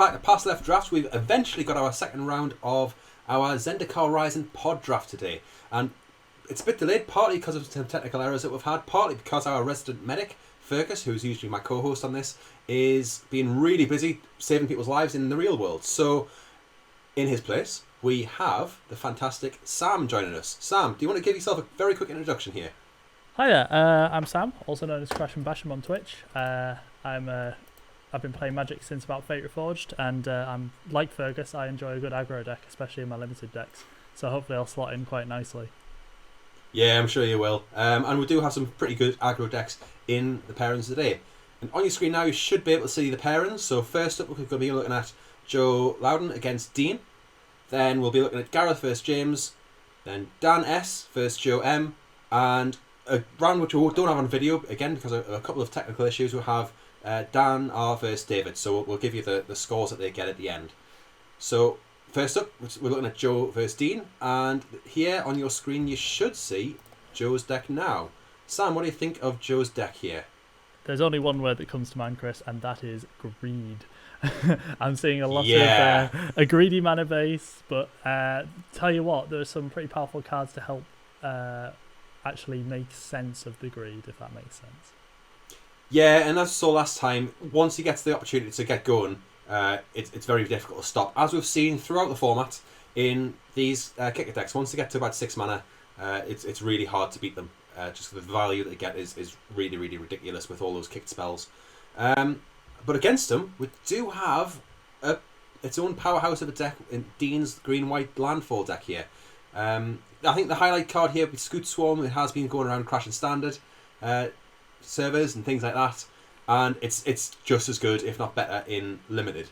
back to Past Left Drafts. We've eventually got our second round of our Zendikar Rising pod draft today. And it's a bit delayed, partly because of some technical errors that we've had, partly because our resident medic, Fergus, who's usually my co-host on this, is being really busy saving people's lives in the real world. So, in his place, we have the fantastic Sam joining us. Sam, do you want to give yourself a very quick introduction here? Hi there, I'm Sam, also known as Crash and Basham on Twitch. I've been playing Magic since about Fate Reforged, and I'm like Fergus, I enjoy a good aggro deck, especially in my limited decks. So hopefully I'll slot in quite nicely. Yeah, I'm sure you will. And we do have some pretty good aggro decks in the pairings today. And on your screen now, you should be able to see the pairings. So first up, we're going to be looking at Joe Loudon against Dean. Then we'll be looking at Gareth versus James. Then Dan S versus Joe M. And a round which we don't have on video, again, because of a couple of technical issues, we'll have Dan R versus David. So we'll give you the scores that they get at the end. So first up, we're looking at Joe versus Dean. And here on your screen, you should see Joe's deck now. Sam, what do you think of Joe's deck here? There's only one word that comes to mind, Chris, and that is greed. I'm seeing a lot of a greedy mana base, but tell you what, there are some pretty powerful cards to help actually make sense of the greed, if that makes sense. Yeah, and as I saw last time, once he gets the opportunity to get going, it's very difficult to stop. As we've seen throughout the format in these kicker decks, once they get to about 6 mana, it's really hard to beat them. Just the value that they get is really, really ridiculous with all those kicked spells. But against them, we do have its own powerhouse of a deck in Dean's green-white landfall deck here. I think the highlight card here with Scute Swarm, it has been going around Crash and Standard servers and things like that, and it's just as good, if not better, in Limited.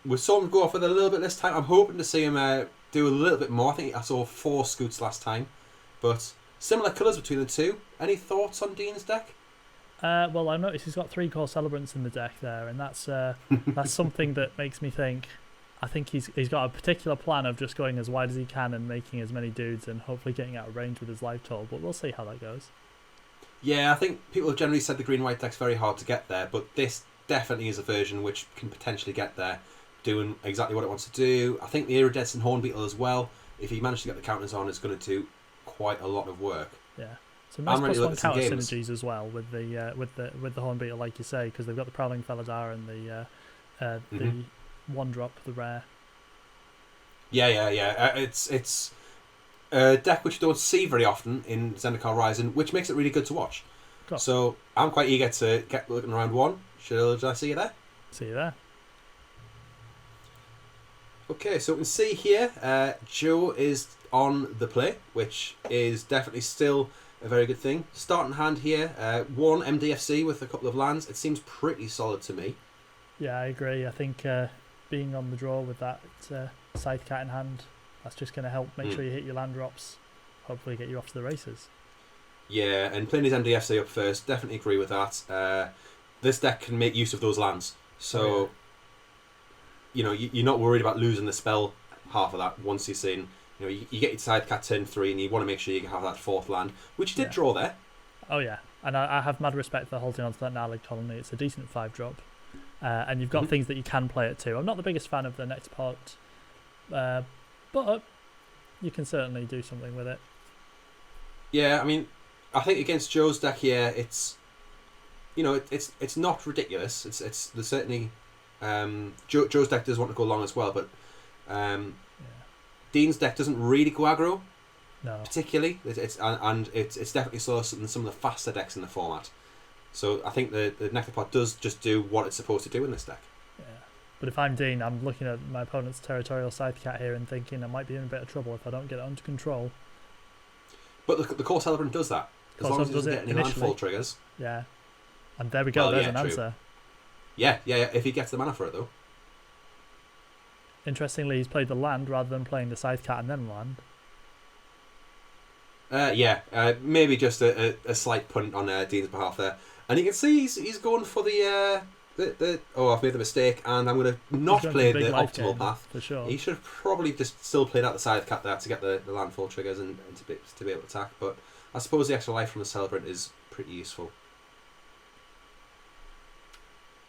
We saw him go off with a little bit this time. I'm hoping to see him do a little bit more. I think I saw 4 Scutes last time, but similar colours between the two. Any thoughts on Dean's deck? Well, I noticed he's got 3 core celebrants in the deck there, and that's something that makes me think. I think he's got a particular plan of just going as wide as he can and making as many dudes and hopefully getting out of range with his life total, but we'll see how that goes. Yeah, I think people have generally said the green-white deck's very hard to get there, but this definitely is a version which can potentially get there, doing exactly what it wants to do. I think the Iridescent Hornbeetle as well, if he manages to get the counters on, is going to do quite a lot of work. Yeah. So nice +1 counter synergies as well with the Hornbeetle, like you say, because they've got the Prowling Felidar and the 1-drop, the rare. Yeah. It's a deck which you don't see very often in Zendikar Rising, which makes it really good to watch. Cool. So I'm quite eager to get looking around one. Should I see you there? See you there. Okay, so we can see here, Joe is on the play, which is definitely still a very good thing. Starting hand here, 1 MDFC with a couple of lands. It seems pretty solid to me. Yeah, I agree. I think being on the draw with that Scythe Cat in hand, that's just going to help make sure you hit your land drops, hopefully get you off to the races. Yeah, and playing his MDFC up first, definitely agree with that. This deck can make use of those lands, so you're not worried about losing the spell half of that once you've seen. You get your Scythe Cat turn 3 and you want to make sure you can have that 4th land, which you did draw there. Oh yeah, and I have mad respect for holding on to that Nightlight Colony. It's a decent 5-drop. And you've got things that you can play it too. I'm not the biggest fan of the next pot, but you can certainly do something with it. Yeah, I mean, I think against Joe's deck here, it's not ridiculous. It's there's certainly Joe's deck does want to go long as well, but Dean's deck doesn't really go aggro, particularly. It's definitely slower than some of the faster decks in the format. So I think the Necropod does just do what it's supposed to do in this deck. Yeah, but if I'm Dean, I'm looking at my opponent's Territorial Scythe Cat here and thinking I might be in a bit of trouble if I don't get it under control. But the Core Celebrant does that. As long as it doesn't get any landfall triggers. Yeah. And there we go, there's an answer. Yeah, if he gets the mana for it though. Interestingly, he's played the land rather than playing the Scythe Cat and then land. Maybe just a slight punt on Dean's behalf there. And you can see he's going for the I've made the mistake and I'm going to not play the optimal path. For sure. He should have probably just still played out the Scythe Cat there to get the landfall triggers and to be able to attack. But I suppose the extra life from the Celebrant is pretty useful.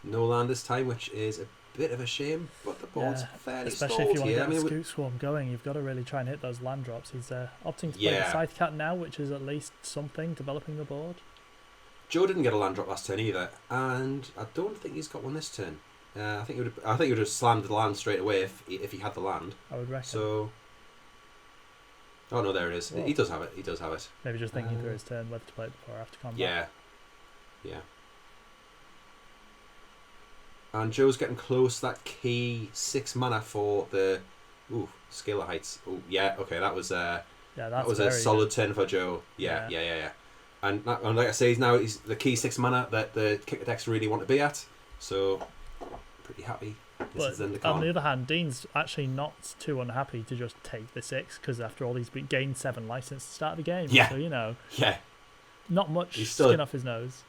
No land this time, which is a bit of a shame, but the board's fairly especially if you stalled want to here. get the Scute Swarm going, you've got to really try and hit those land drops. He's opting to play the Scythe Cat now, which is at least something, developing the board. Joe didn't get a land drop last turn either, and I don't think he's got one this turn. I think he would have slammed the land straight away if he had the land. I would reckon. So, oh no, there it is. Whoa. He does have it. He does have it. Maybe just thinking through his turn whether to play it before or after combat. Yeah. And Joe's getting close to that key 6 mana for the Scalar Heights. Oh yeah, okay, that was that was a solid turn for Joe. Yeah. And like I say, he's the key 6 mana that the kicker decks really want to be at. So pretty happy. But on the other hand, Dean's actually not too unhappy to just take the 6 because after all, he's gained 7 life since the start of the game. Yeah. So not much skin off his nose.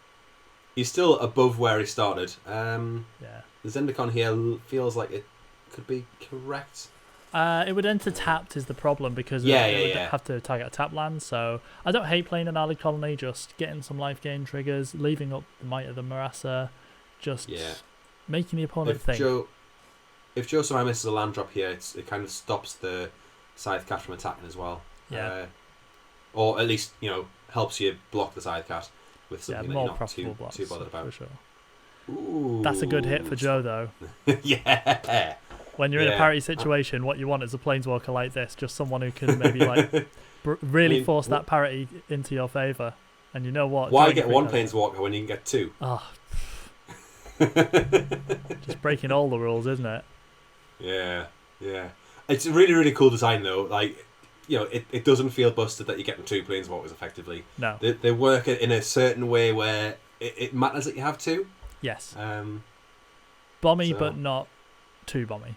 He's still above where he started. The Zendikar here feels like it could be correct. It would enter tapped is the problem because it would have to target a tap land. So I don't hate playing an Allied Colony, just getting some life gain triggers, leaving up the Might of the Marassa, just making the opponent think. If Joe somehow misses a land drop here, it kind of stops the Scythe Cat from attacking as well. Yeah. Or at least, helps you block the Scythe Cat with something that you're not too bothered about. For sure. Ooh. That's a good hit for Joe, though. Yeah. When you're in a parry situation, what you want is a planeswalker like this, just someone who can maybe really force that parity into your favour. And you know what? Why get one planeswalker when you can get 2? Oh. Just breaking all the rules, isn't it? Yeah. It's a really, really cool design, though. Like, it doesn't feel busted that you're getting 2 planeswalkers effectively. No. They work in a certain way where it matters that you have 2. Yes. Bomby, so. But not too bomby.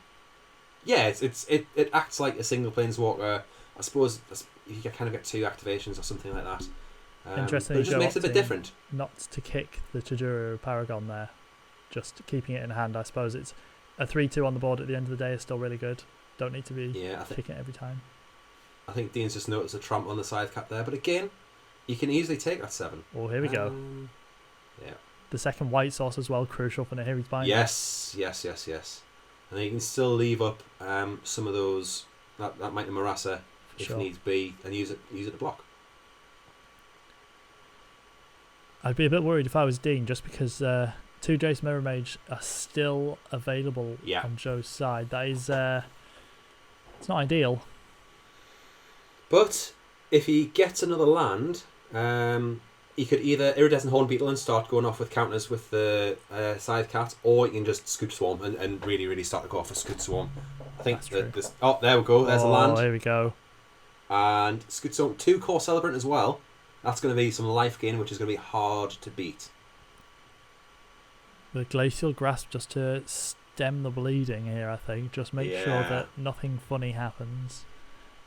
Yeah, it acts like a single planeswalker. I suppose you kind of get 2 activations or something like that. Interesting. But it just makes it a bit different. Not to kick the Tajuru Paragon there, just keeping it in hand. I suppose it's a 3/2 on the board at the end of the day is still really good. Don't need to be kicking it every time. I think Dean's just noticed a tramp on the Scythe Cat there, but again, you can easily take that 7. Oh, here we go. Yeah. The second white source as well, crucial for Nahiri's Bind. Yes. And then you can still leave up some of those that Might of Marassa if needs be, and use it to block. I'd be a bit worried if I was Dean, just because 2 Jace Mirror Mage are still available on Joe's side. That is, it's not ideal. But if he gets another land, he could either Iridescent Hornbeetle and start going off with counters with the Scythe Cat, or you can just Scute Swarm and really, really start to go off with Scute Swarm. I think this. Oh, there we go. There's a land. Oh, here we go. And Scute Swarm, 2 Core Celebrant as well. That's going to be some life gain, which is going to be hard to beat. The Glacial Grasp just to stem the bleeding here, I think. Just make sure that nothing funny happens.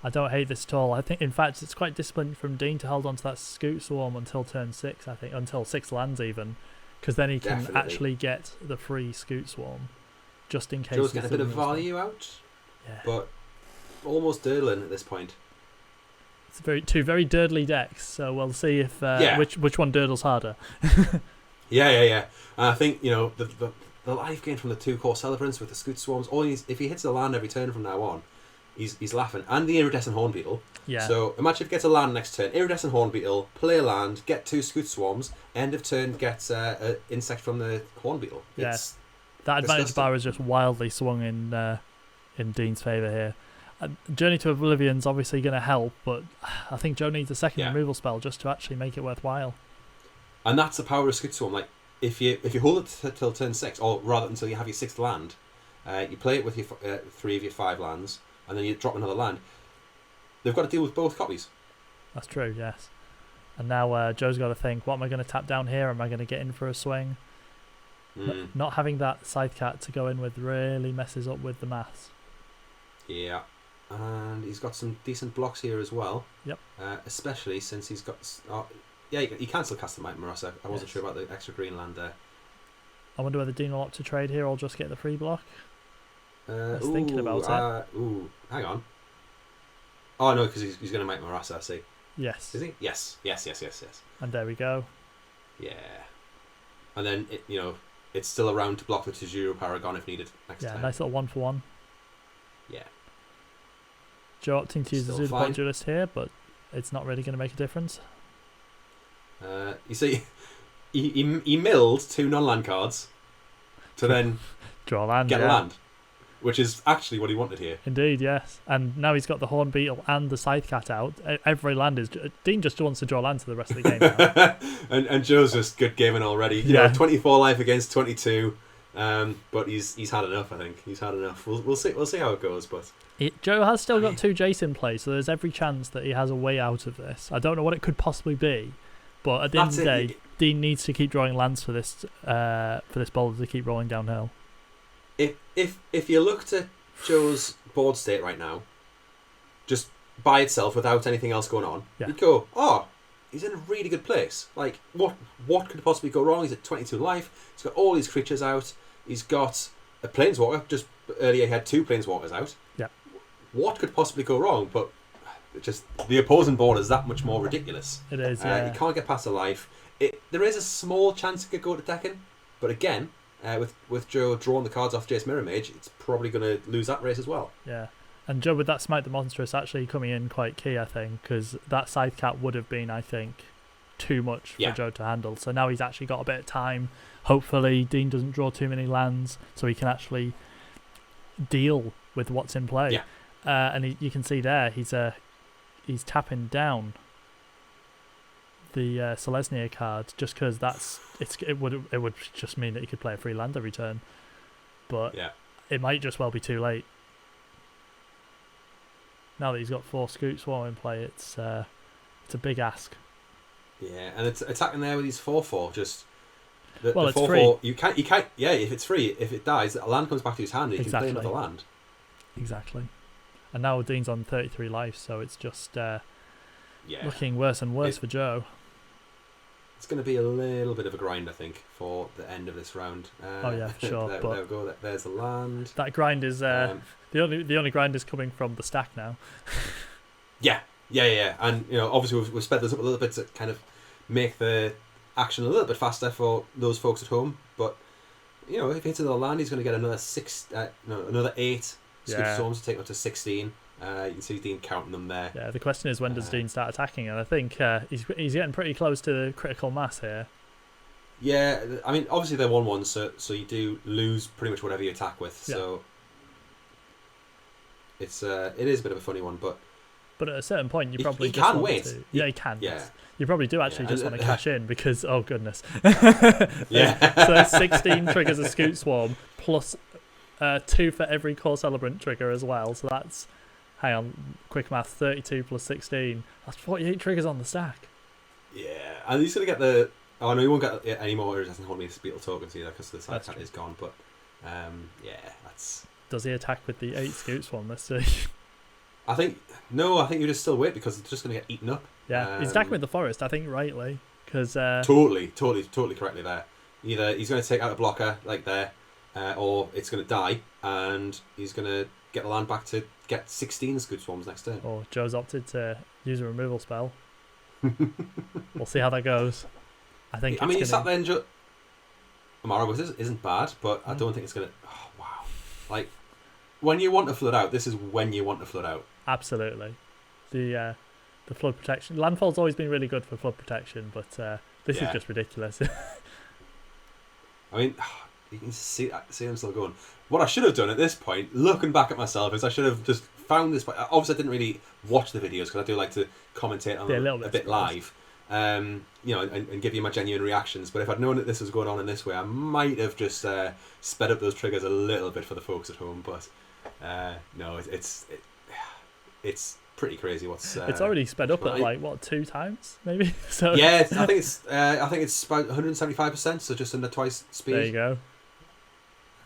I don't hate this at all. I think, in fact, it's quite disciplined from Dean to hold on to that Scute Swarm until turn 6, I think. Until 6 lands, even. Because then he can actually get the free Scute Swarm. Just in case. Joe's getting a bit of value out. Yeah. But almost Dirlin at this point. It's two very dirtly decks, so we'll see if which one dirtles harder. Yeah. And I think the life gain from the 2 Core Celebrants with the Scute Swarms. If he hits the land every turn from now on, he's laughing. And the Iridescent Hornbeetle. Yeah. So imagine if he gets a land next turn, Iridescent Hornbeetle, play a land, get 2 Scute Swarms, end of turn gets an insect from the Hornbeetle. Yeah. That advantage bar is just wildly swung in Dean's favour here. Journey to Oblivion's obviously going to help, but I think Joe needs a second removal spell just to actually make it worthwhile. And that's the power of Scute Swarm. Like if you hold it till turn 6, or rather until you have your 6th land, you play it with your 3 of your 5 lands, and then you drop another land. They've got to deal with both copies. That's true, yes. And now Joe's got to think, what am I going to tap down here? Am I going to get in for a swing? Not having that Scythe Cat to go in with really messes up with the maths. Yeah. And he's got some decent blocks here as well. Yep. Especially since he's got... he can still cast the Might Marassa. I wasn't sure about the extra green land there. I wonder whether Dean will opt to trade here or just get the free block. I was thinking about it. Hang on. Oh, no, because he's going to Might Marassa, I see. Yes. Is he? Yes. And there we go. Yeah. And then, it's still around to block the Tajuru Paragon if needed next time. Nice little 1-for-1. Yeah. Joe opting to use the Still Pseudopod fine. Duelist here, but it's not really going to make a difference. You see, he milled 2 non-land cards to then Draw land. get a land, which is actually what he wanted here. Indeed, yes. And now he's got the Horn Beetle and the Scythe Cat out. Every land is... Dean just wants to draw land to the rest of the game now. and Joe's just good gaming already. You know, 24 life against 22. But he's had enough. I think he's had enough. We'll see how it goes. But Joe has still got 2 Jace in play, so there's every chance that he has a way out of this. I don't know what it could possibly be, but at the end of the day, Dean needs to keep drawing lands for this boulder to keep rolling downhill. If you looked at Joe's board state right now, just by itself without anything else going on, you'd go, oh, he's in a really good place. Like, what could possibly go wrong? He's at 22 life. He's got all these creatures out. He's got a Planeswalker. Just earlier he had 2 Planeswalkers out. Yeah. What could possibly go wrong? But just the opposing board is that much more ridiculous. It is, You can't get past a life. There is a small chance it could go to Tekken, but again, with Joe drawing the cards off Jace Mirror Mage, it's probably going to lose that race as well. Yeah. And Joe, with that Smite the Monstrous actually coming in quite key, I think, because that Scythe Cat would have been, I think, too much for Joe to handle. So now he's actually got a bit of time. Hopefully Dean doesn't draw too many lands, so he can actually deal with what's in play. Yeah. And you can see there, he's tapping down the Selesnya card just because it would just mean that he could play a free land every turn. But it might just well be too late. Now that he's got 4 Scute Swarm in play, it's a big ask. Yeah, and it's attacking there with his 4/4. Just the it's 4/4. free. You can't. Yeah, if it's free, if it dies, a land comes back to his hand. And he can play another land. Exactly. And now Dean's on 33 life, so it's just looking worse and worse for Joe. It's going to be a little bit of a grind, I think, for the end of this round. Sure. There we go. There's the land. That grind is the only grind is coming from the stack now. Yeah. And obviously we've sped this up a little bit to kind of make the action a little bit faster for those folks at home. But if he hits another land, he's going to get another 8 Scute Storms to take up to 16. You can see Dean counting them there. Yeah, the question is, when does Dean start attacking? And I think he's getting pretty close to the critical mass here. Yeah, I mean, obviously they're 1/1, so you do lose pretty much whatever you attack with. So it is a bit of a funny one, but at a certain point you probably just can want wait. To, you can. Yeah. You probably do actually just want to cash in because oh goodness. Yeah. So 16 triggers a Scute Swarm plus 2 for every Core Celebrant trigger as well. So that's, hang on, quick math, 32 plus 16. That's 48 triggers on the stack. Yeah, and he's going to get the... Oh, no, he won't get it anymore. He doesn't hold me Beetle tokens either because the side cat is gone. But, that's... Does he attack with the 8 Scute Swarm this stage? I think you just still wait because it's just going to get eaten up. Yeah, he's attacking with the Forest, I think, rightly. Cause, totally correctly there. Either he's going to take out a blocker, like there, or it's going to die, and he's going to get the land back to get 16 Scute Swarms next turn. Or Joe's opted to use a removal spell. We'll see how that goes. You sat there and Amara isn't bad, but I don't think it's going to... Oh, wow. Like, when you want to flood out, this is when you want to flood out. Absolutely. The flood protection... Landfall's always been really good for flood protection, but this is just ridiculous. I mean, you can see them still going. What I should have done at this point, looking back at myself, is I should have just found this... Obviously, I didn't really watch the videos because I do like to commentate on them a bit live. And give you my genuine reactions. But if I'd known that this was going on in this way, I might have just sped up those triggers a little bit for the folks at home. But no, it's pretty crazy. It's already sped up at 2 times maybe. So yeah, I think it's about 175%. So just under twice speed. There you go.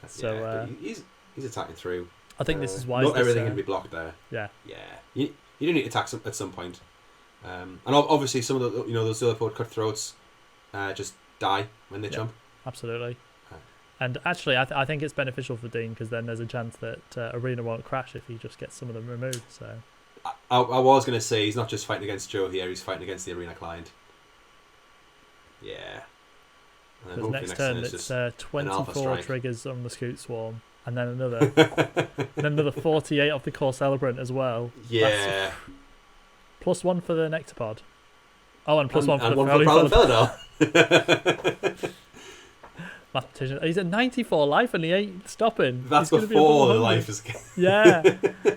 So he's attacking through. I think this is why not everything can be blocked there. Yeah. You do need to attack at some point. And obviously some of the those Zillipode cutthroats just die when they jump. Absolutely. And actually, I think it's beneficial for Dean because then there's a chance that Arena won't crash if he just gets some of them removed. So I was going to say he's not just fighting against Joe here; he's fighting against the Arena client. Yeah. And then Because hopefully next turn it's it's just an alpha 24 strike. triggers on the Scute Swarm, and then another 48 off the Core Celebrant as well. Yeah. That's +1 for the Nectapod. Oh, and +1 for and the one for Prowling Felidar. Mathematician. He's at 94 life and he ain't stopping. That's He's gonna before be the above 100. life is. Yeah.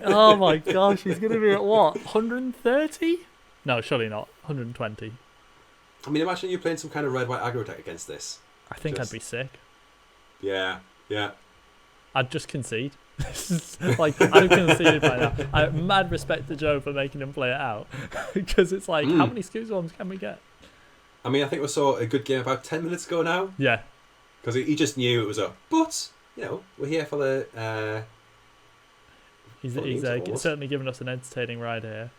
Oh my gosh, he's going to be at what? 130? No, surely not. 120. I mean, imagine you playing some kind of red-white aggro deck against this. I think I'd be sick. Yeah. I'd just concede. Like, I'd have conceded by now. I have mad respect to Joe for making him play it out. Because it's like, how many Scute Swarms can we get? I mean, I think we saw a good game about 10 minutes ago now. Yeah. Because he just knew it was up. But, you know, we're here for the... He's certainly given us an entertaining ride here.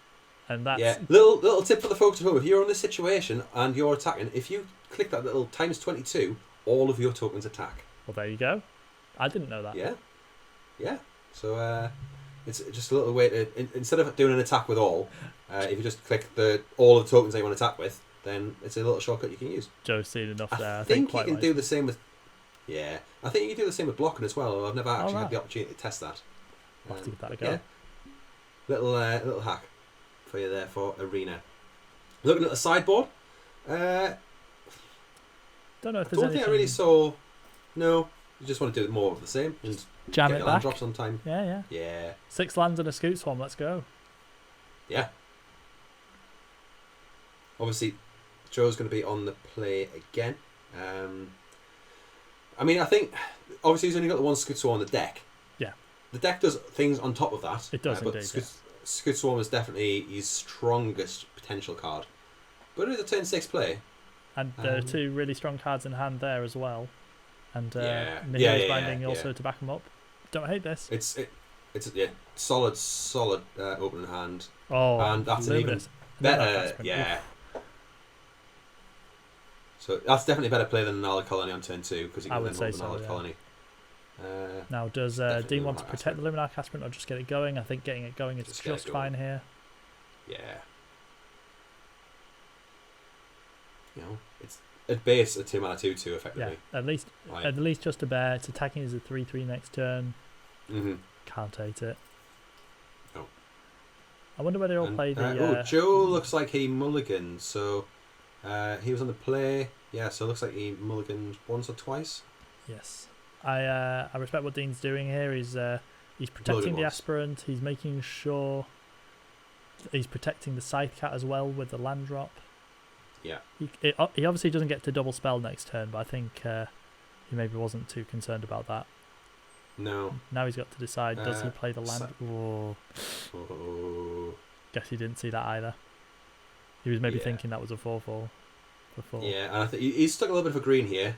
And that's... Yeah, little tip for the folks at home. If you're in this situation and you're attacking, if you click that little ×22, all of your tokens attack. Well, there you go. I didn't know that. Yeah. So it's just a little way to... instead of doing an attack with all, if you just click all of the tokens that you want to attack with, then it's a little shortcut you can use. Joe's seen enough there. I think you can do the same with... Yeah, I think you can do the same with blocking as well. I've never actually had the opportunity to test that. I'll have to give that a go. Yeah. Little hack for you there for Arena. Looking at the sideboard, Don't know if I there's don't think I really saw... No, you just want to do more of the same. And jam get it your back. land drops on time. Yeah. 6 lands and a Scute Swarm, let's go. Yeah. Obviously, Joe's going to be on the play again. I mean, I think... Obviously, he's only got the one Scute Swarm on the deck. Yeah. The deck does things on top of that. It does but indeed, Scute Swarm is definitely his strongest potential card. But it is a turn 6 play. And there are 2 really strong cards in hand there as well. And Nihil's Binding also to back them up. Don't hate this. It's solid opening hand. Oh, and that's an even better. Yeah. So that's definitely a better play than an Gnarlid Colony on turn 2 because you can then hold the Gnarlid Colony. Now, does Dean want to protect the Luminarch Aspirant or just get it going? I think getting it going is just fine here. Yeah. You know, it's at base a 2-mana 2/2 effectively. Yeah, at least just a bear. It's attacking as a 3/3 next turn. Mm-hmm. Can't hate it. No. I wonder whether he'll play the... Joe looks like he mulliganed, so he was on the play. Yeah, so it looks like he mulliganed once or twice. Yes. I respect what Dean's doing here. He's protecting the Aspirant. He's making sure he's protecting the Scythe Cat as well with the land drop. Yeah. He obviously doesn't get to double spell next turn, but I think he maybe wasn't too concerned about that. No. Now he's got to decide, does he play the land... Guess he didn't see that either. He was maybe thinking that was a 4/4 before. Yeah, and I think he's stuck a little bit of a green here,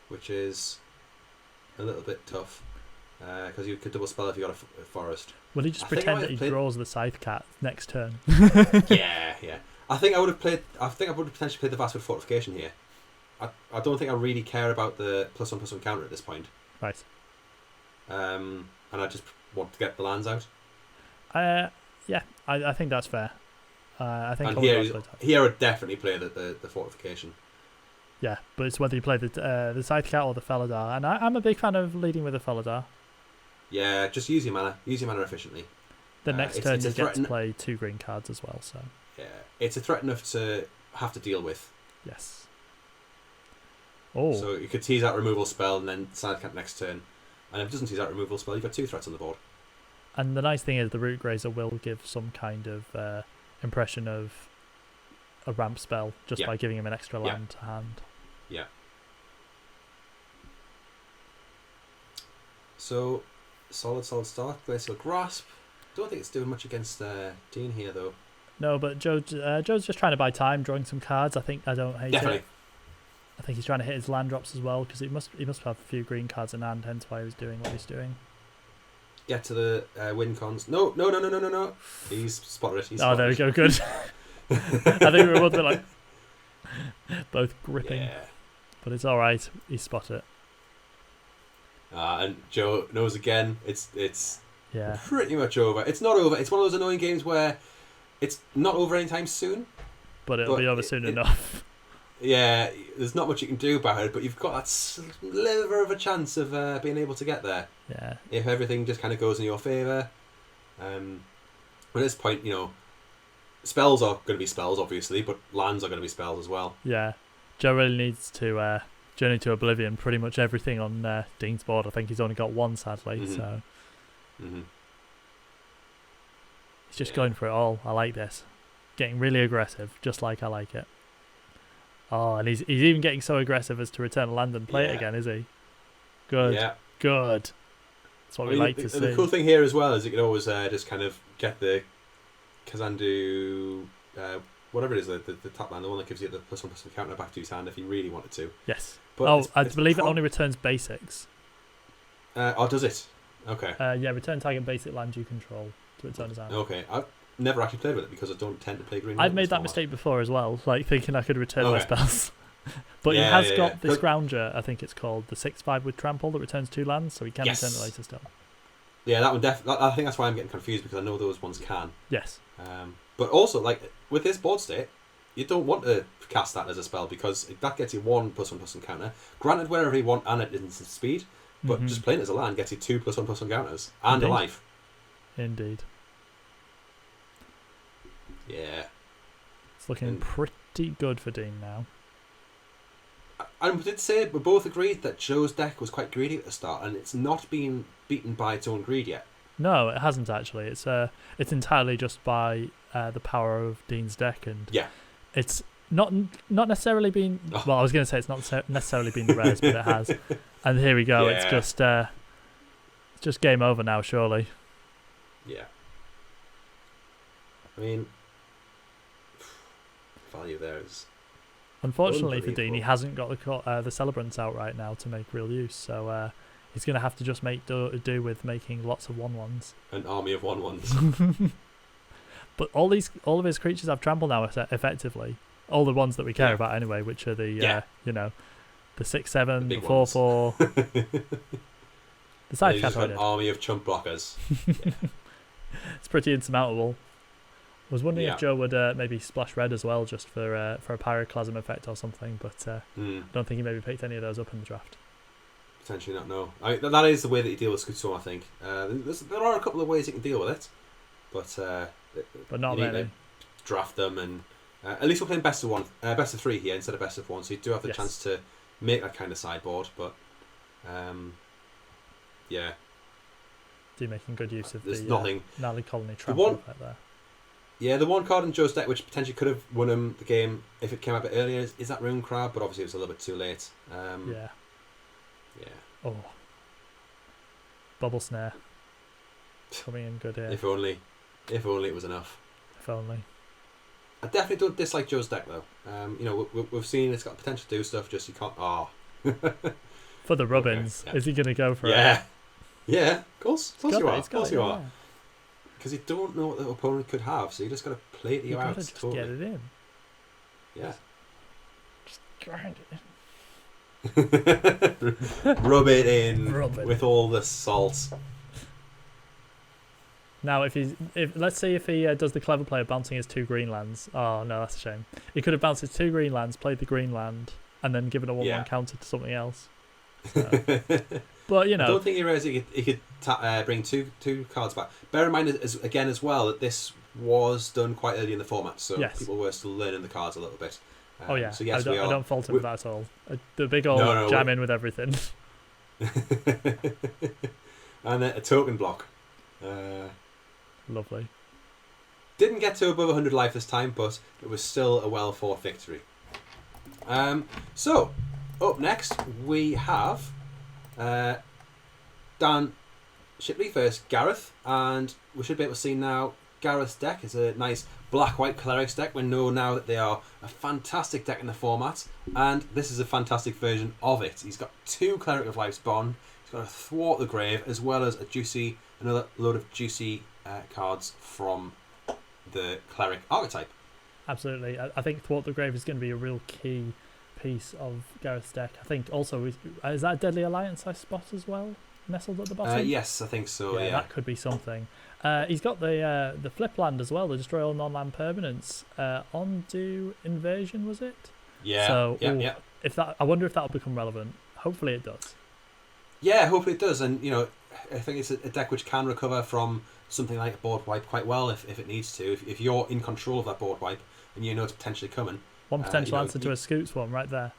which is a little bit tough because you could double spell if you got a forest. Will he just pretend that he draws the Scythe Cat next turn? Yeah. I think I would have potentially played the Vastwood Fortification here. I don't think I really care about the +1/+1 counter at this point. Right. And I just want to get the lands out. Yeah, I think that's fair. I think here I'd definitely play the Fortification. Yeah, but it's whether you play the Scythe Cat or the Felidar, and I'm a big fan of leading with the Felidar. Yeah, just use your mana efficiently. The next turn you get to play 2 green cards as well, so... Yeah, it's a threat enough to have to deal with. Yes. Oh. So you could tease out removal spell and then Scythe Cat next turn. And if it doesn't tease out removal spell, you've got 2 threats on the board. And the nice thing is the Root Grazer will give some kind of impression of a ramp spell just by giving him an extra land to hand. Yeah. So, solid start. Glacial Grasp. Don't think it's doing much against Dean here, though. No, but Joe's just trying to buy time, drawing some cards. I don't hate it. I think he's trying to hit his land drops as well because he must have a few green cards in hand, hence why he was doing what he's doing. Get to the win cons. No. He's spotted it. There we go. Good. I think we were both like both gripping. Yeah. But it's all right. He spotted it. And Joe knows again. It's yeah, pretty much over. It's not over. It's one of those annoying games where it's not over anytime soon. But it'll be over soon enough. yeah, there's not much you can do about it, but you've got that sliver of a chance of being able to get there. Yeah. If everything just kind of goes in your favour. At this point, spells are going to be spells, obviously, but lands are going to be spells as well. Yeah. Joe really needs to Journey to Oblivion pretty much everything on Dean's board. I think he's only got one, sadly, so... Mm-hmm. He's just going for it all. I like this. Getting really aggressive, just like I like it. Oh, and he's even getting so aggressive as to return a land and play it again, is he? Good. Yeah. Good. That's what we like to see. The cool thing here as well is you can always just kind of get the Kazandu, whatever it is, the top land, the one that gives you the +1/+1 counter back to your hand if you really wanted to. Yes. But I believe it only returns basics. Does it? Okay. Yeah, return target basic land you control to return his hand. Okay. I've never actually played with it because I don't tend to play green. I've made that mistake before as well, like thinking I could return my spells. But he has got this Grounger, I think it's called, the 6/5 with trample that returns 2 lands, so he can return it later still. Yeah, that one I think that's why I'm getting confused, because I know those ones can. Yes. But also, like, with this board state, you don't want to cast that as a spell, because that gets you 1/+1/+1 counter. Granted, wherever you want and at instant speed, but just playing it as a land gets you 2 +1/+1 counters and a life. Indeed. Yeah. It's looking pretty good for Dean now. I did say we both agreed that Joe's deck was quite greedy at the start, and it's not been beaten by its own greed yet. No, it hasn't actually. It's entirely just by the power of Dean's deck, and it's not necessarily been. Well, I was going to say it's not necessarily been the rares, but it has. And here we go. Yeah. It's just game over now, surely. Yeah. I mean, value there is. Unfortunately for Dean, he hasn't got the Celebrants out right now to make real use, so he's going to have to just make do with making lots of 1/1s. An army of 1/1s. But all of his creatures have trample now, effectively. All the ones that we care about anyway, which are the the 6/7, the 4/4, the side cat. An army of chump blockers. Yeah. It's pretty insurmountable. I was wondering if Joe would maybe splash red as well, just for a pyroclasm effect or something, but I don't think he maybe picked any of those up in the draft. Potentially not, no. That is the way that you deal with Scute, I think. There are a couple of ways you can deal with it, but not many. Draft them, and at least we're playing best of 3 here instead of best of 1, so you do have the chance to make that kind of sideboard, but Do making good use of there's the nothing. Gnarly Colony trample effect there. Yeah, the one card in Joe's deck which potentially could have won him the game if it came out a bit earlier is that Rune Crab, but obviously it was a little bit too late. Yeah. Oh. Bubble Snare. Coming in good here. If only it was enough. If only. I definitely don't dislike Joe's deck though. We've seen it's got potential to do stuff, just you can't... For the rubbins, is he going to go for it? Yeah, of course. Of course you are. Yeah. Because you don't know what the opponent could have, so you just got to play it out. Just totally. Get it in. Yeah. Just grind it in. Rub it in with all the salt. Now, let's say if he does the clever play of bouncing his 2 green lands. Oh no, that's a shame. He could have bounced his 2 green lands, played the green land, and then given a 1/1 counter to something else. So. But I don't think he realised he could bring two cards back. Bear in mind as well that this was done quite early in the format, so people were still learning the cards a little bit. So yes, I don't fault him for that at all. The big old jam in with everything. And a token block. Lovely. Didn't get to above 100 life this time, but it was still a well fought victory. So up next we have Dan Shipley versus Gareth, and we should be able to see now Gareth's deck is a nice black-white Clerics deck. We know now that they are a fantastic deck in the format, and this is a fantastic version of it. He's got 2 Cleric of Life's Bond, he's got a Thwart the Grave, as well as another load of juicy cards from the Cleric archetype. Absolutely. I think Thwart the Grave is going to be a real key piece of Gareth's deck. I think also is that a Deadly Alliance I spot as well, nestled at the bottom? Yes, I think so. Yeah, that could be something. He's got the flip land as well, the destroy all non-land permanents. Ondu Invasion, was it? Yeah. So Yeah. I wonder if that'll become relevant. Hopefully it does. Yeah, hopefully it does. And I think it's a deck which can recover from something like a board wipe quite well if it needs to. If you're in control of that board wipe and you know it's potentially coming. One potential answer to a Scute one right there.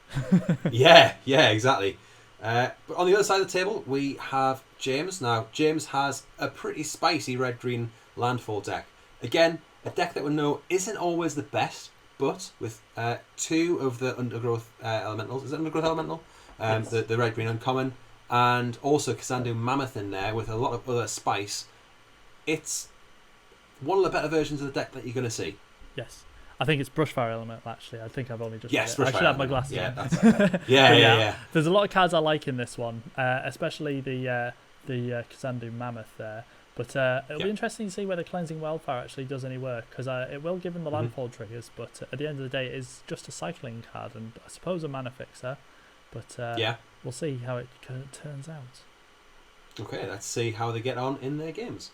Yeah, exactly. But on the other side of the table, we have James. Now, James has a pretty spicy red-green landfall deck. Again, a deck that we know isn't always the best, but with two of the undergrowth elementals. Is it undergrowth elemental? Yes. The red-green uncommon. And also Kazandu Mammoth in there with a lot of other spice. It's one of the better versions of the deck that you're going to see. Yes. I think it's Brushfire Element, actually. I think I've only just... Yes, I should have my glasses on. Yeah. There's a lot of cards I like in this one, especially the Kazandu Mammoth there. But it'll be interesting to see whether Cleansing Wildfire actually does any work, because it will give him the landfall triggers, but at the end of the day it is just a cycling card, and I suppose a mana fixer. But we'll see how it turns out. Okay, let's see how they get on in their games.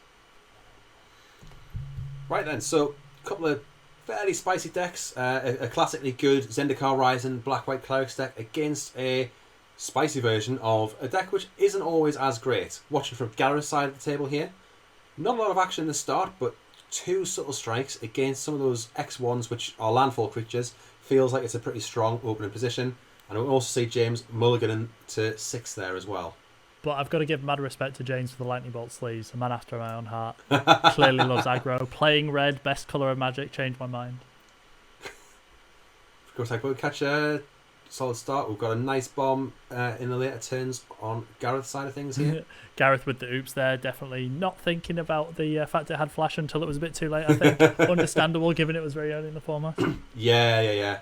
Right then, so a couple of fairly spicy decks. A classically good Zendikar Rising Black-White Clerics deck against a spicy version of a deck which isn't always as great. Watching from Gareth's side of the table here, not a lot of action in the start, but two subtle strikes against some of those X1s which are landfall creatures. Feels like it's a pretty strong opening position. And we'll also see James mulliganing to 6 there as well. But I've got to give mad respect to James for the Lightning Bolt sleeves. A man after my own heart. Clearly loves aggro. Playing red, best colour of Magic, changed my mind. Of course, we'll catch a solid start. We've got a nice bomb in the later turns on Gareth's side of things here. Gareth with the oops there, definitely not thinking about the fact it had flash until it was a bit too late, I think. Understandable, given it was very early in the format. Yeah.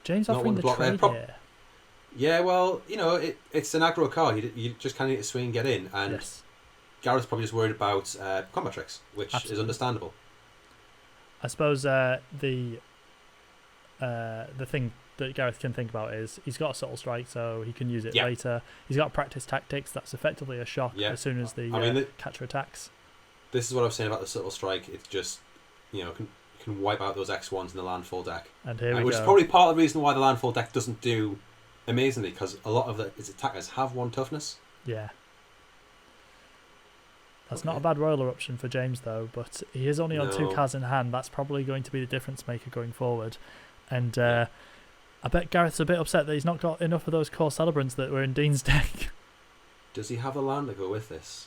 James offering the trade here. Yeah, well, it's an aggro card. You just kind of need to swing and get in. And yes. Gareth's probably just worried about combat tricks, which is understandable. I suppose the thing that Gareth can think about is he's got a subtle strike, so he can use it later. He's got practice tactics. That's effectively a shock as soon as the catcher attacks. This is what I was saying about the subtle strike. It's just, can wipe out those X1s in the landfall deck. And here we which go. is probably part of the reason why the landfall deck doesn't do amazingly, because a lot of its attackers have 1 toughness. Yeah. That's not a bad roller option for James, though, but he is only on 2 cards in hand. That's probably going to be the difference maker going forward. And I bet Gareth's a bit upset that he's not got enough of those core celebrants that were in Dean's deck. Does he have a land to go with this?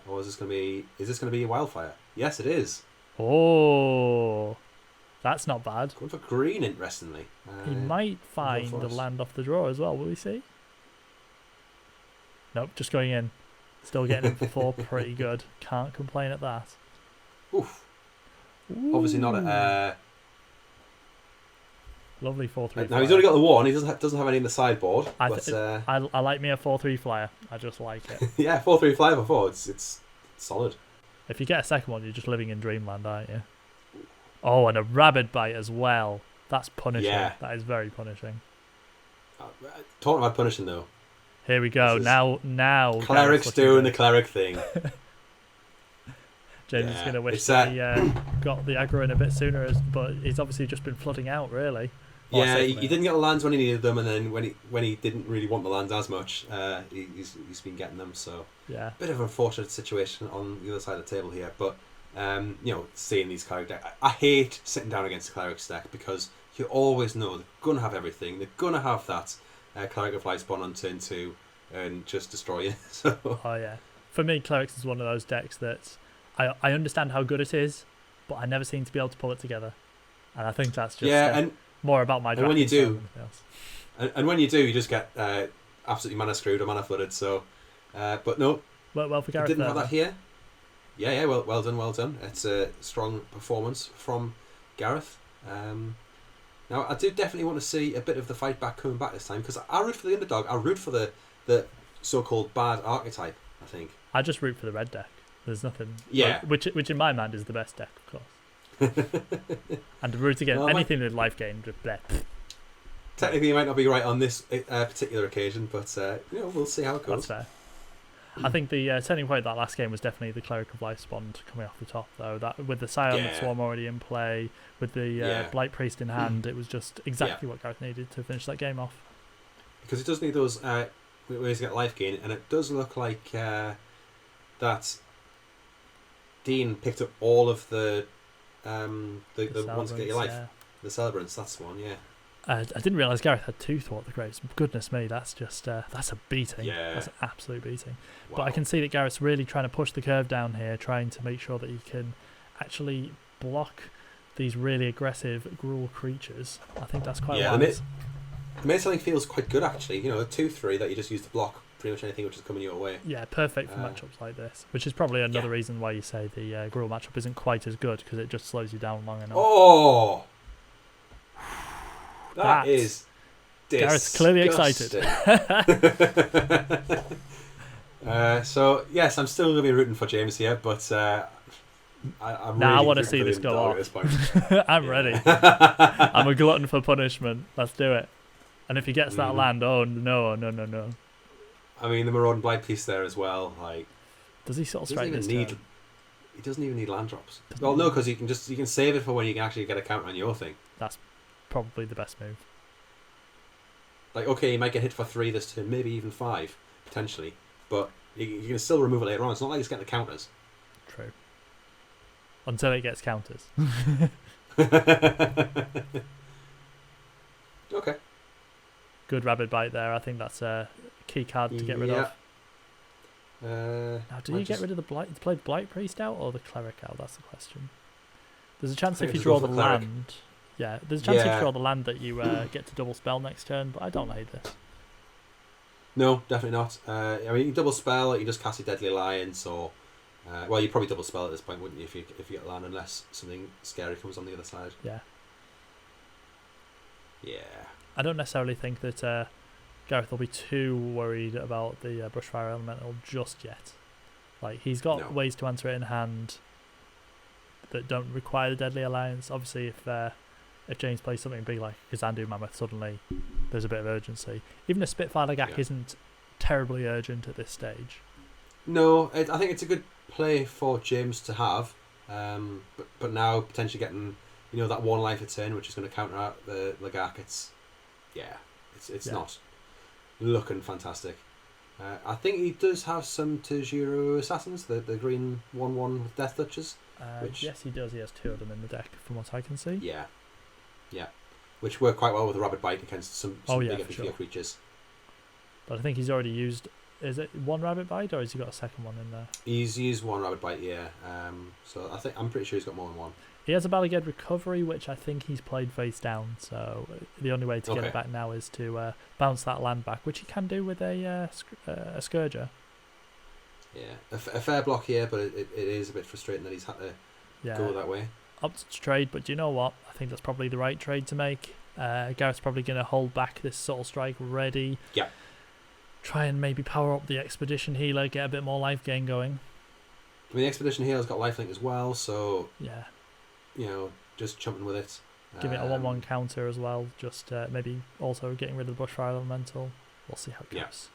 Or is this going to be a wildfire? Yes, it is. Oh, that's not bad. Going for green, interestingly. He might find the land off the draw as well, will we see? Nope, just going in. Still getting in for 4, pretty good. Can't complain at that. Oof. Obviously not a... Lovely 4/3. Now he's only got the 1. He doesn't have any in the sideboard. I like me a 4/3 flyer. I just like it. Yeah, 4/3 flyer before. It's solid. If you get a second one, you're just living in dreamland, aren't you? Oh, and a rabid bite as well. That's punishing. Yeah. That is very punishing. Talking about punishing, though. Here we go. Now. Cleric's doing the cleric thing. James is going to wish that he got the aggro in a bit sooner, but he's obviously just been flooding out, really. Yeah, he didn't get the lands when he needed them, and then when he didn't really want the lands as much, he's been getting them. So yeah, bit of an unfortunate situation on the other side of the table here. But seeing these cleric decks, I hate sitting down against a cleric deck because you always know they're gonna have everything. They're gonna have that cleric of light spawn on turn 2 and just destroy you. So oh yeah, for me, clerics is one of those decks that I understand how good it is, but I never seem to be able to pull it together, and I think that's just more about my draft. And when you do, and when you do, you just get absolutely mana screwed or mana flooded. So, but no, well for Gareth, didn't have that here. Yeah, well done. It's a strong performance from Gareth. Now, I do definitely want to see a bit of the fight back coming back this time, because I root for the underdog. I root for the so-called bad archetype, I think. I just root for the red deck. There's nothing... Yeah. Which in my mind is the best deck, of course. And to root against anything with life gain, just bleh. Technically, you might not be right on this particular occasion, but we'll see how it goes. That's fair. I think the turning point of that last game was definitely the Cleric of Life Bond coming off the top, though. That with the Silent Swarm already in play, with the Blight Priest in hand, it was just exactly what Gareth needed to finish that game off. Because it does need those ways to get life gain, and it does look like that Dean picked up all of the ones to get your life. Yeah. The Celebrants, that's one, yeah. I didn't realise Gareth had 2 Thwart the Graves. Goodness me, that's just that's a beating. Yeah. That's an absolute beating. Wow. But I can see that Gareth's really trying to push the curve down here, trying to make sure that he can actually block these really aggressive Gruul creatures. I think that's quite wise. The main selling feels quite good, actually. You know, a 2/3 that you just use to block pretty much anything which is coming your way. Yeah, perfect for matchups like this, which is probably another reason why you say the Gruul matchup isn't quite as good, because it just slows you down long enough. Oh! That is disgusting. Gareth's clearly excited. So, yes, I'm still going to be rooting for James here, but I'm I really want to see this go off. At this point. I'm ready. I'm a glutton for punishment. Let's do it. And if he gets that land, oh no. I mean, the Marauding Blight piece there as well. Like, does he sort of strike this turn? He doesn't even need land drops. Well, no, because you can save it for when you can actually get a counter on your thing. That's probably the best move. Like, okay, you might get hit for 3 this turn, maybe even 5 potentially, but you can still remove it later on. It's not like it's getting the counters. True. Until it gets counters. Okay. Good Rabid Bite there. I think that's a key card to get rid of. Now, do you get rid of the Blight? Play the Blight Priest out or the Cleric out? That's the question. There's a chance if you draw the land. Yeah, there's a chance if you draw the land that you get to double spell next turn, but I don't hate this. No, definitely not. I mean, you can double spell, or you just cast your Deadly Alliance, or well, you probably double spell at this point, wouldn't you, if you get land, unless something scary comes on the other side. Yeah. Yeah. I don't necessarily think that Gareth will be too worried about the Brushfire Elemental just yet. Like, he's got ways to answer it in hand that don't require the Deadly Alliance. Obviously, if James plays something big like Kazandu Mammoth, suddenly there's a bit of urgency. Even a Spitfire Legak isn't terribly urgent at this stage. No, I think it's a good play for James to have, but now potentially getting that 1 life a turn, which is going to counter out the Legak. It's not looking fantastic. I think he does have some Tajiro Assassins, the green 1/1 with Death Touches. Yes, he does. He has 2 of them in the deck, from what I can see. Yeah. Which work quite well with the Rabid Bite against some bigger creatures. But I think he's already used. Is it 1 Rabid Bite, or has he got a second one in there? He's used 1 Rabid Bite, yeah. So I'm pretty sure he's got more than 1. He has a Balaged Recovery, which I think he's played face down. So the only way to get it back now is to bounce that land back, which he can do with a Scourger. Yeah, a fair block here, but it is a bit frustrating that he's had to go that way. Opted to trade, but do you know what? I think that's probably the right trade to make. Gareth's probably going to hold back this Soul Strike ready. Yeah. Try and maybe power up the Expedition Healer, get a bit more life gain going. I mean, the Expedition Healer's got lifelink as well, so just jumping with it. Give it a 1/1 counter as well. Just maybe also getting rid of the Bushfire Elemental. We'll see how it goes.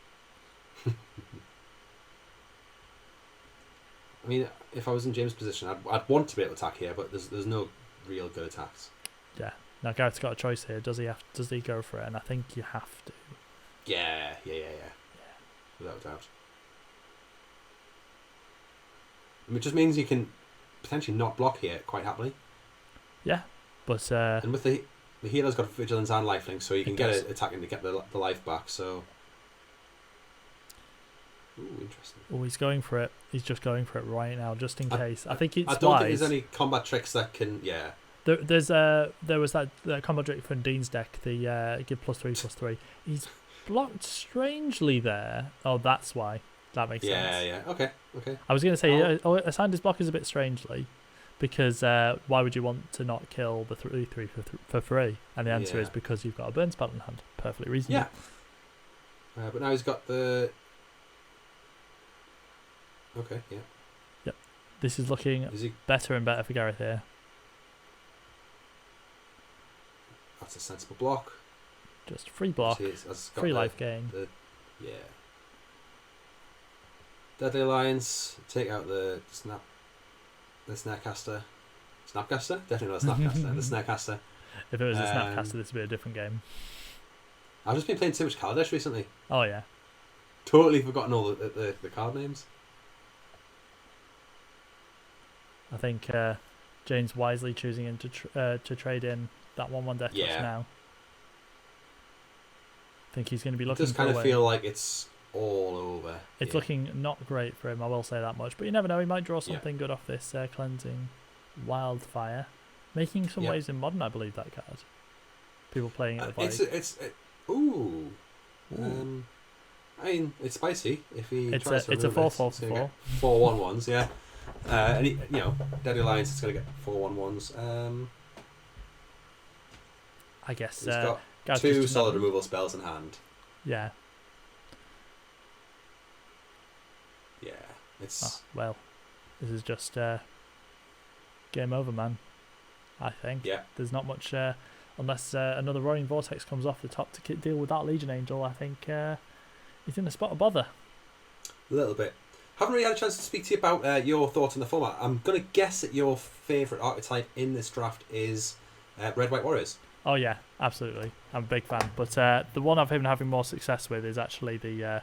I mean, if I was in James' position, I'd want to be able to attack here, but there's no real good attacks. Yeah. Now Gareth's got a choice here. Does he go for it? And I think you have to. Yeah. Without a doubt. I mean, it just means you can potentially not block here quite happily. Yeah, but and with the healer's got vigilance and lifelink, so you can get it attacking to get the life back. So. Ooh, interesting. Oh, he's going for it. He's just going for it right now, just in case. I think it's I don't think there's any combat tricks that can. Yeah. There was that combat trick from Dean's deck. The give +3/+3. He's blocked strangely there. Oh, that's why. That makes sense. Yeah. Okay. I was going to say assigned his blockers a bit strangely, because why would you want to not kill the 3/3 for free? And the answer is because you've got a burn spell in hand. Perfectly reasonable. Yeah. But now he's got the. Okay, yeah. Yep. This is looking better and better for Gareth here. That's a sensible block. Just free block, free life gain. Deadly Alliance. Take out the Snarecaster. Snapcaster? Definitely not a Snapcaster. The Snarecaster. If it was a Snapcaster, this would be a different game. I've just been playing too much Kaladesh recently. Oh yeah. Totally forgotten all the card names. I think Jane's wisely choosing him to trade in that 1/1 death touch now. I think he's going to be looking. It does kind of feel like it's all over. It's looking not great for him. I will say that much. But you never know. He might draw something good off this cleansing wildfire, making some waves in modern. I believe that card. People playing it. Ooh. I mean, it's spicy if he tries to. It's a 4/4/4. 4/1/1s, yeah. And he, Deadly Alliance is going to get 4/1/1s. I guess he's got 2 solid removal spells in hand. Yeah. Yeah, it's well. This is just game over, man. I think. Yeah. There's not much unless another Roaring Vortex comes off the top to deal with that Legion Angel. I think he's in a spot of bother. A little bit. Haven't really had a chance to speak to you about your thoughts on the format. I'm going to guess that your favourite archetype in this draft is Red-White Warriors. Oh yeah, absolutely. I'm a big fan. But the one I've been having more success with is actually the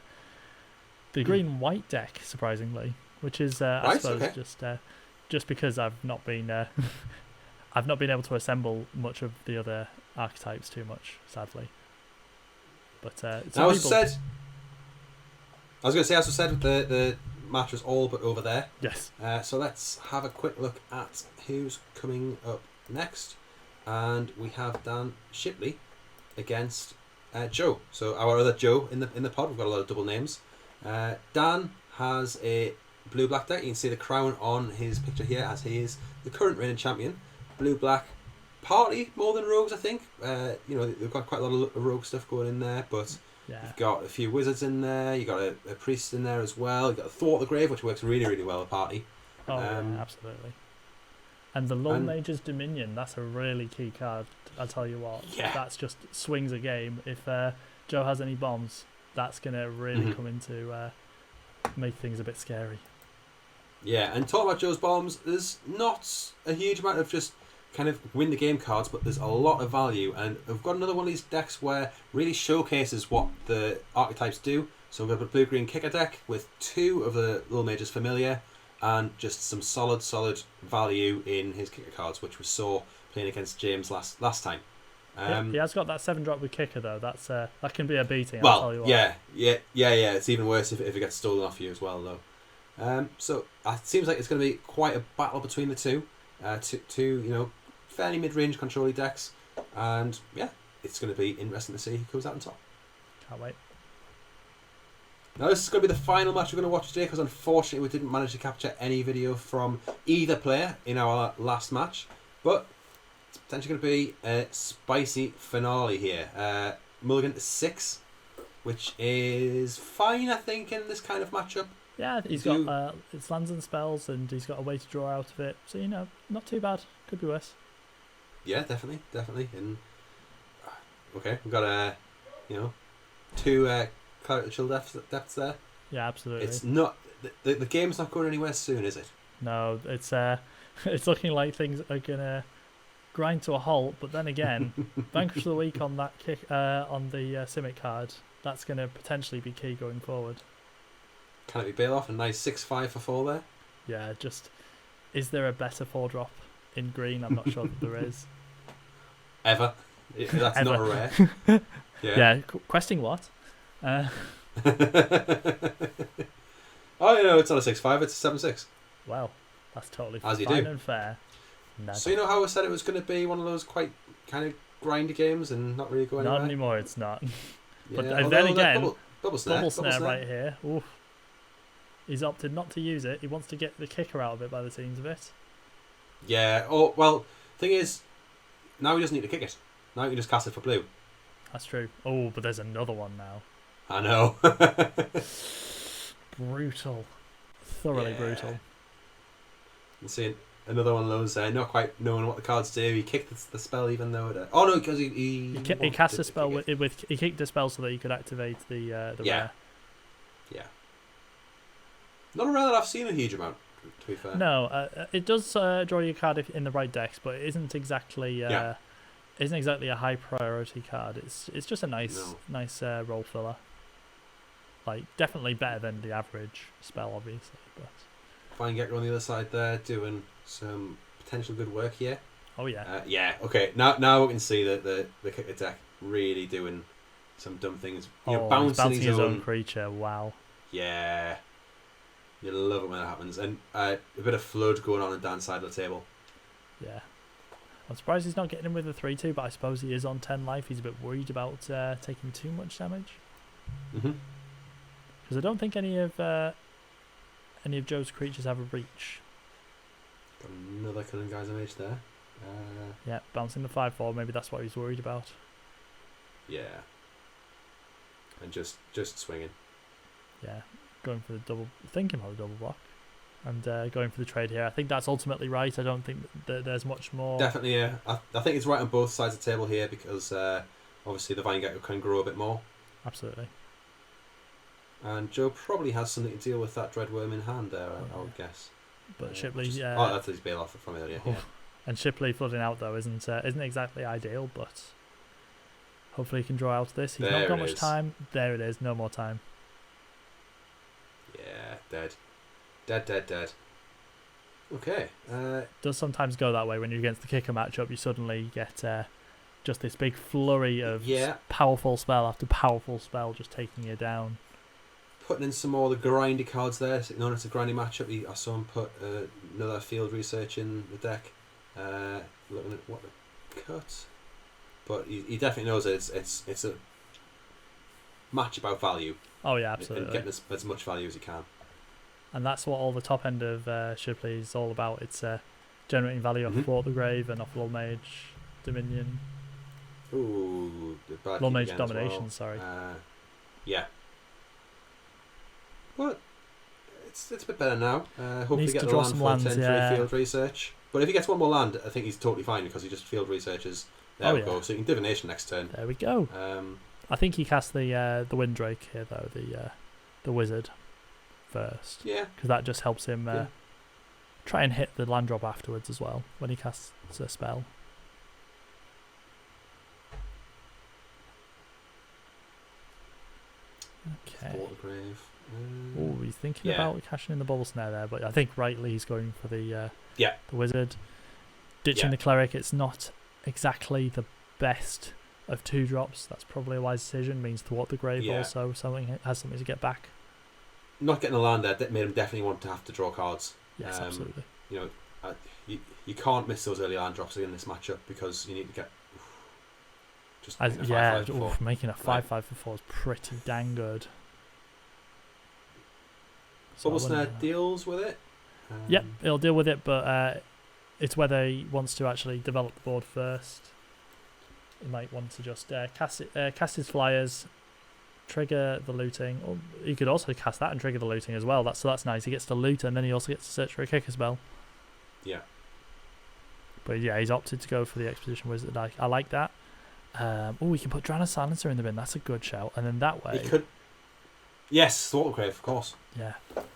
green-white deck, surprisingly, which is I suppose just because I've not been I've not been able to assemble much of the other archetypes too much, sadly. But as I was going to say, the match was all but over there. Yes. So let's have a quick look at who's coming up next. And we have Dan Shipley against Joe. So our other Joe in the pod. We've got a lot of double names. Dan has a blue-black deck. You can see the crown on his picture here, as he is the current reigning champion. Blue-black, partly more than rogues, I think. They've got quite a lot of rogue stuff going in there, but you've got a few wizards in there. You've got a priest in there as well. You've got a Thwart the Grave, which works really, really well with party. Oh, absolutely. And the Lone Mage's Dominion, that's a really key card. I'll tell you what. Yeah. That's just swings a game. If Joe has any bombs, that's going to really come into make things a bit scary. Yeah, and talking about Joe's bombs, there's not a huge amount of just kind of win the game cards, but there's a lot of value. And I've got another one of these decks where really showcases what the archetypes do. So we've got a blue-green kicker deck with 2 of the Little Mage's Familiar, and just some solid value in his kicker cards, which we saw playing against James last time. He has got that 7-drop with kicker though. That's that can be a beating. I'll tell you what. Yeah. It's even worse if it gets stolen off you as well, though. So it seems like it's going to be quite a battle between the two. Two fairly mid-range control decks, and it's going to be interesting to see who comes out on top. Can't wait. Now this is going to be the final match we're going to watch today, because unfortunately we didn't manage to capture any video from either player in our last match, but it's potentially going to be a spicy finale here. Mulligan to 6, which is fine, I think, in this kind of matchup. Yeah, he's got it's lands and spells, and he's got a way to draw out of it, so not too bad. Could be worse. Yeah, definitely. And okay, we've got 2 chill depths there. Yeah, absolutely. It's not the game's not going anywhere soon, is it? No, it's it's looking like things are gonna grind to a halt. But then again, Vanquish of the Week on that kick on the Simic card, that's gonna potentially be key going forward. Can it be bail off a nice 6/5 for 4 there? Yeah, is there a better 4-drop in green? I'm not sure that there is. Ever? That's Ever. Not a rare. Yeah. Questing what? Oh, it's not a 6/5, it's a 7/6. Well, that's totally As fine and fair. Never. So you know how I said it was going to be one of those quite kind of grindy games and not really going anywhere? Not anymore, it's not. Yeah, but then again, double snare right here. Oof. He's opted not to use it. He wants to get the kicker out of it by the seams of it. Yeah. Oh, well, thing is, now he doesn't need to kick it. Now he can just cast it for blue. That's true. Oh, but there's another one now. I know. Brutal. Thoroughly brutal. You see another one of those, not quite knowing what the cards do. He kicked the spell even though it... Oh, no, because he cast a spell he kicked a spell so that he could activate the yeah. rare. Yeah. Not a rare that I've seen a huge amount, to be fair. No, it does draw you a card in the right decks, but it isn't exactly a high priority card. It's just a nice role filler. Like, definitely better than the average spell, obviously. But Fine Gecker on the other side there, doing some potential good work here. oh yeah. Yeah. Okay. Now we can see that the kicker deck really doing some dumb things. Bouncing his own creature. Wow. Yeah. You love it when that happens, and a bit of flood going on Dan's side of the table. Yeah. I'm surprised he's not getting him with a 3/2, but I suppose he is on 10 life. He's a bit worried about taking too much damage. Mhm. Because I don't think any of Joe's creatures have a reach. Got another Cunning Geyser Mage there. Yeah, bouncing the 5/4. Maybe that's what he's worried about. Yeah. And just swinging. Yeah, going for the double, thinking about the double block, and going for the trade here. I think that's ultimately right. I don't think that there's much more. Definitely, yeah. I think it's right on both sides of the table here because obviously the Vine Gecko can grow a bit more. Absolutely. And Joe probably has something to deal with that Dreadworm in hand there, I would guess. But Shipley, that's his bail off from earlier. Yeah. And Shipley flooding out though isn't exactly ideal, but hopefully he can draw out this. He's not got much time. There it is. No more time. Yeah, dead. Okay. Does sometimes go that way when you're against the kicker matchup. You suddenly get just this big flurry of powerful spell after powerful spell, just taking you down. Putting in some more of the grindy cards there. Known as a grindy matchup. I saw him put another field research in the deck. Looking at what the cut, but he definitely knows that it's a match about value. Oh yeah, absolutely. And getting as much value as you can. And that's what all the top end of Shipley is all about. It's generating value off Thwart the Grave and off Lull Mage Dominion. Ooh, Lull Mage Domination. Well. Sorry. Yeah. But it's a bit better now. Hopefully Needs get to the draw land some for lands, 10 yeah. field research. But if he gets one more land, I think he's totally fine because he just field researches. There we go. So you can divination next turn. There we go. I think he cast the Windrake here though, the wizard first. Yeah. Because that just helps him try and hit the land drop afterwards as well when he casts a spell. Okay. Grave. Oh, he's thinking about cashing in the bubble snare there, but I think rightly he's going for the wizard. Ditching the cleric, it's not exactly the best of 2-drops. That's probably a wise decision. Means Thwart the Grave also has something to get back. Not getting a land there made him definitely want to have to draw cards. Yes, absolutely. You can't miss those early land drops in this matchup because you need to get making a 5/5 for 4 is pretty dang good. Bubble Snare deals with it. Yep, it'll deal with it, but it's whether he wants to actually develop the board first. He might want to just cast his flyers, trigger the looting. Or he could also cast that and trigger the looting as well. That's nice. He gets to loot and then he also gets to search for a kicker spell. Yeah. But yeah, he's opted to go for the Exposition Wizard. I like that. We can put Drana Silencer in the bin. That's a good shout. And then that way... He could... Yes, Thwart the Grave, of course. Yeah.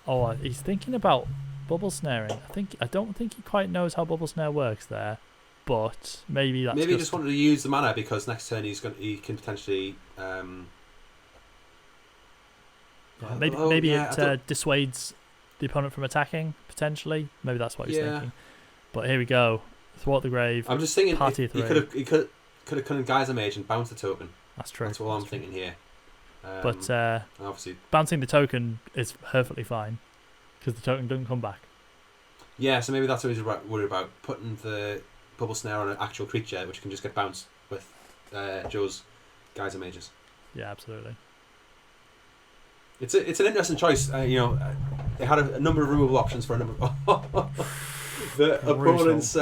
Oh, he's thinking about bubble snaring. I don't think he quite knows how bubble snare works there, but maybe that's... Maybe he just wanted to use the mana because next turn he can potentially... maybe it dissuades the opponent from attacking, potentially. Maybe that's what he's thinking. But here we go. Thwart the Grave. I'm just thinking Party he could have come in Geyser Mage and bounced the token. That's true. That's what I'm thinking here. But obviously bouncing the token is perfectly fine because the token doesn't come back. Yeah, so maybe that's what he's worried about, putting the bubble snare on an actual creature which can just get bounced with Joe's Geyser Mages. Yeah, absolutely. It's an interesting choice. It had a number of removal options for a number of the opponents.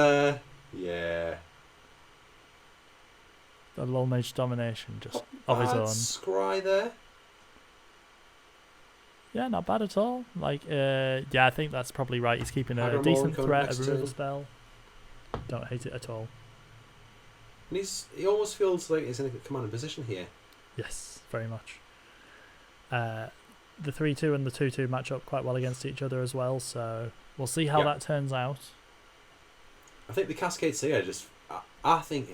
The Lull Mage Domination just of his own. Scry there. Yeah, not bad at all. I think that's probably right. He's keeping a decent threat, a removal spell. Don't hate it at all. And he almost feels like he's in a commanding position here. Yes, very much. the 3-2 and the 2-2 match up quite well against each other as well. So we'll see how that turns out. I think the Cascade Seer I think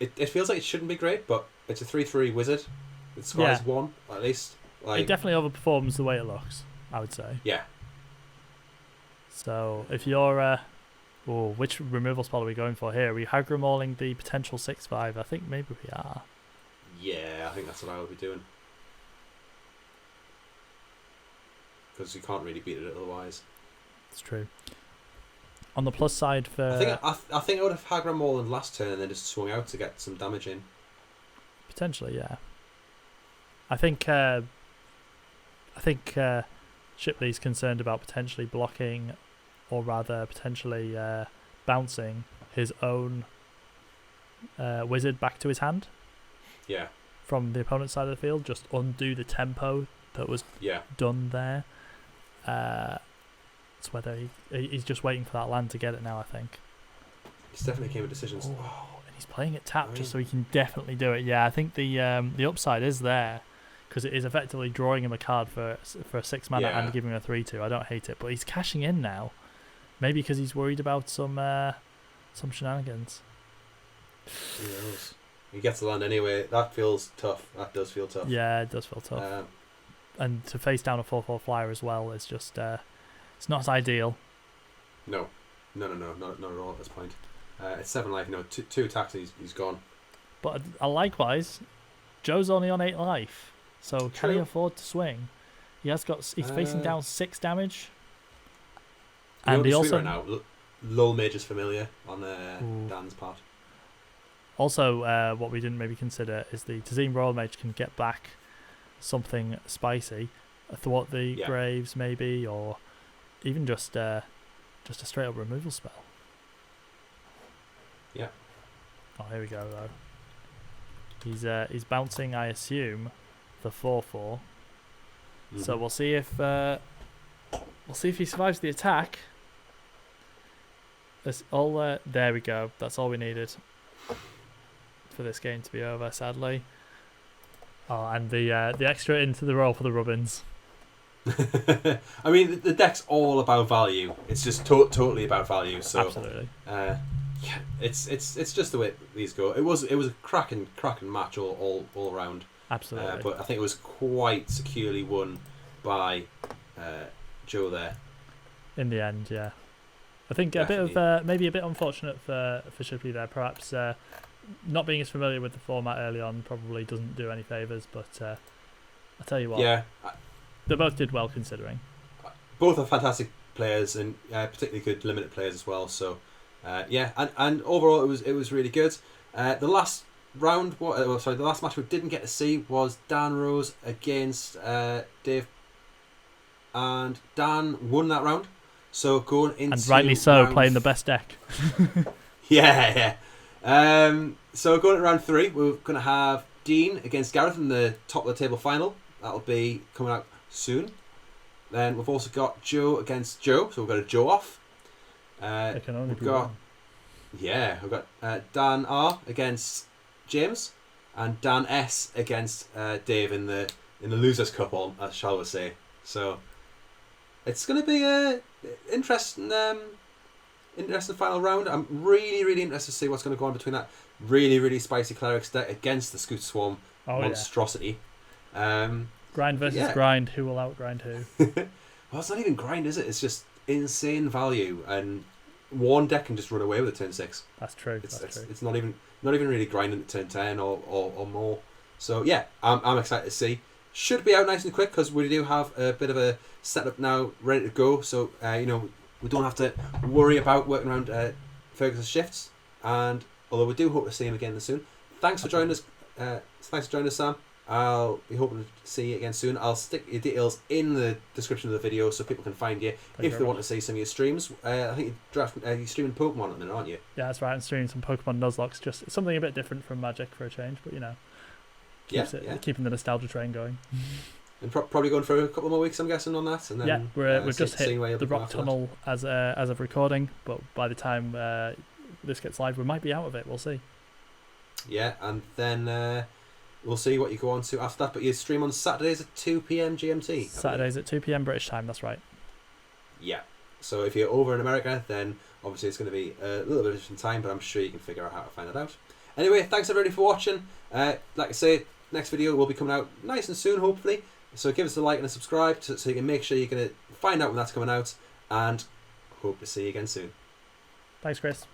it feels like it shouldn't be great, but it's a 3/3 wizard. It scores 1 at least. Like, it definitely overperforms the way it looks, I would say. Yeah. So if you're which removal spell are we going for here? Are we Hagramoling the potential 6/5? I think maybe we are. Yeah, I think that's what I would be doing. Because you can't really beat it otherwise. It's true. On the plus side for... I think I would have Hagramolen last turn and then just swung out to get some damage in. Potentially, yeah. I think Shipley's concerned about potentially blocking, or rather potentially bouncing his own wizard back to his hand. Yeah. From the opponent's side of the field, just undo the tempo that was done there. It's whether he's just waiting for that land to get it now, I think. He's definitely came with decisions. And he's playing it tapped just so he can definitely do it. Yeah, I think the upside is there, because it is effectively drawing him a card for a 6 mana and giving him a 3/2. I don't hate it, but he's cashing in now. Maybe because he's worried about some shenanigans. Who knows? He gets the land anyway. That feels tough. That does feel tough. Yeah, it does feel tough. And to face down a 4/4 flyer as well is just it's not ideal. No, not at all at this point. It's 7 life. No, two attacks and he's gone. But likewise, Joe's only on 8 life, so can he afford to swing? He's facing down 6 damage. And he also right now, Lull Mage's Familiar on Dan's part. Also, what we didn't maybe consider is the Tazim Royal Mage can get back something spicy, thwart the graves maybe, or even just a straight up removal spell. Yeah. Oh, here we go though. He's bouncing, I assume, the 4/4. Mm-hmm. So we'll see if he survives the attack. There we go. That's all we needed for this game to be over, sadly. Oh, and the extra into the roll for the Rubbins. I mean, the deck's all about value. It's just totally about value. So absolutely. It's just the way these go. It was a cracking match all around. Absolutely. But I think it was quite securely won by Joe there. In the end, yeah. I think definitely. A bit of maybe a bit unfortunate for Shipley there. Perhaps not being as familiar with the format early on probably doesn't do any favours. But I tell you what, they both did well considering. Both are fantastic players and particularly good limited players as well. So and overall it was really good. The last round, the last match we didn't get to see was Dan Rose against Dave, and Dan won that round. So going into and rightly so, playing the best deck. yeah. So going to round 3, we're going to have Dean against Gareth in the top of the table final. That'll be coming out soon. Then we've also got Joe against Joe, so we've got a Joe off. It can only be one. Yeah, we've got Dan R against James, and Dan S against Dave in the Losers Cup, shall we say? So it's going to be a interesting final round. I'm really interested to see what's going to go on between that really spicy Clerics deck against the Scute Swarm monstrosity. Grind versus grind. Who will outgrind who? Well, it's not even grind, is it? It's just insane value, and one deck can just run away with it turn 6. That's true. It's not even really grinding at turn 10 or more. So yeah, I'm excited to see. Should be out nice and quick because we do have a bit of a setup now ready to go. So we don't have to worry about working around Fergus's shifts. And although we do hope to see him again soon. Thanks for joining us. Sam. I'll be hoping to see you again soon. I'll stick your details in the description of the video so people can find you if they want to see some of your streams. I think you're streaming Pokemon at the minute, aren't you? Yeah, that's right. I'm streaming some Pokemon Nuzlocke. Just something a bit different from Magic for a change, but keeping the nostalgia train going. And probably going for a couple more weeks, I'm guessing, on that. And then, we've just hit the rock tunnel as of recording, but by the time this gets live, we might be out of it. We'll see. Yeah, and then we'll see what you go on to after that. But you stream on Saturdays at 2 p.m. GMT. Saturdays at 2 p.m. British time, that's right. Yeah. So if you're over in America, then obviously it's going to be a little bit of a different time, but I'm sure you can figure out how to find that out. Anyway, thanks everybody for watching. Like I say, next video will be coming out nice and soon, hopefully. So give us a like and a subscribe so you can make sure you're going to find out when that's coming out. And hope to see you again soon. Thanks, Chris.